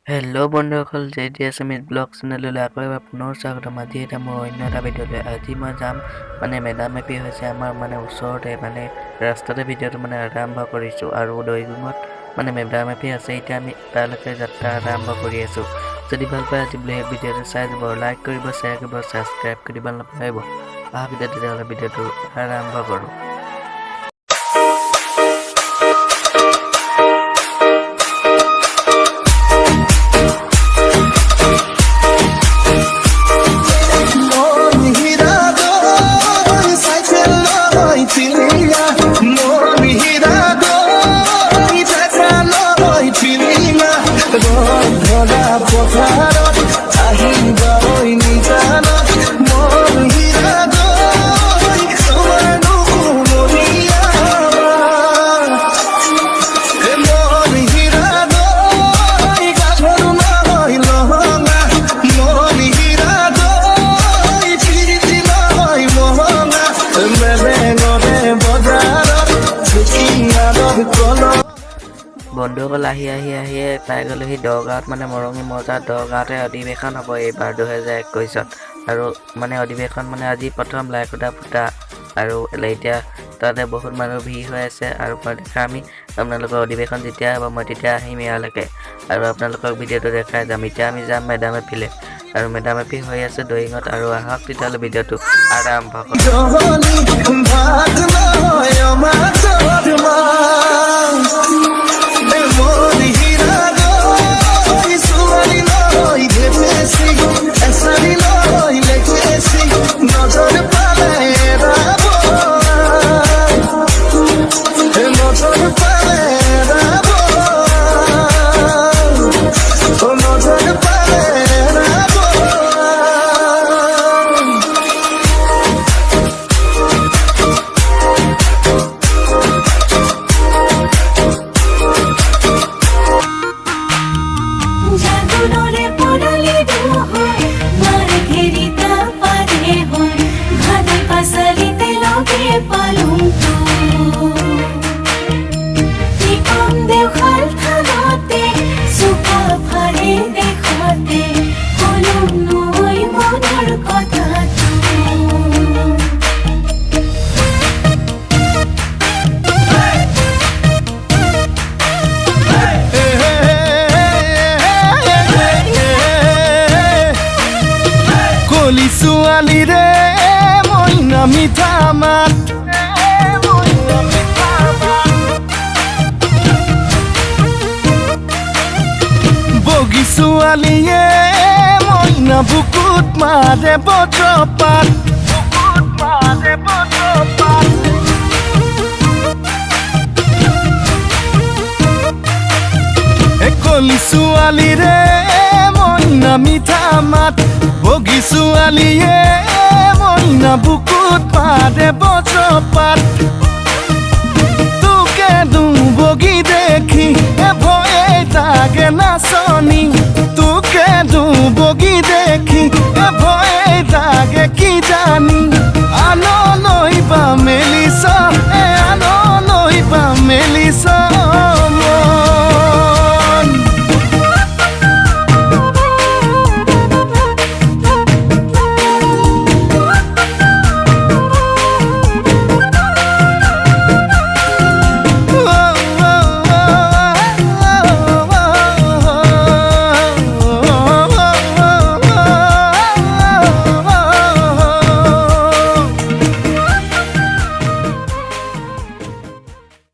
Hello' বন্ধুসকল JDS Amit blog চেনেললৈ আকৌ এবাৰ পুনৰ স্বাগতম। আজি এটা মোৰ অন্য এটা ভিডিঅ'লৈ আজি মই যাম মেডাম মেফি হৈছে আমাৰ ওচৰতে ৰাস্তাতে ভিডিঅ'টো আৰম্ভ কৰিছোঁ আৰু দৈগুঙত মেডাম মেফি আছে। এতিয়া আমি তালৈকে যাত্ৰা আৰম্ভ কৰি আছোঁ। যদি ভাল পায় আজি এই ভিডিঅ'টো চাই যাব, লাইক কৰিব, শ্বেয়াৰ কৰিব, ছাবস্ক্ৰাইব কৰিব নাপাহৰিব। আহক তেতিয়াহ'লে ভিডিঅ'টো আৰম্ভ কৰোঁ। বন্ধুসকল আহিয়ে পাই গ'লোহি দগাঁৱত মৰঙী মজাৰ দগাঁৱতে অধিৱেশন হ'ব এইবাৰ 2021ত। আৰু অধিৱেশন আজি প্ৰথম লাইকুটা ফুটা আৰু এতিয়া তাতে বহুত মানুহ ভিৰ হৈ আছে। আৰু মই দেখাম আপোনালোকৰ অধিৱেশন যেতিয়া হ'ব মই তেতিয়া আহিম ইয়ালৈকে আৰু আপোনালোকক ভিডিঅ'টো দেখাই যাম। এতিয়া আমি যাম মেডাম মেফিলে আৰু মেডাম মেফি হৈ আছে দৈঙত। আৰু আহক তেতিয়াহ'লে ভিডিঅ'টো আৰম্ভ ছোৱালীৰে মইনা মিঠা মাত, বগী ছোৱালীয়ে মইনা বুকুত মাৰে বজ্ৰপাত, কলি ছোৱালীৰে মইনা মিঠা মাত, বগী ছোৱালীয়ে মইনা বুকুত মাৰে বজ্ৰপাত। তোকে বগী দেখি ভয়ে তাকে নাচনি, তোকে বগী দেখি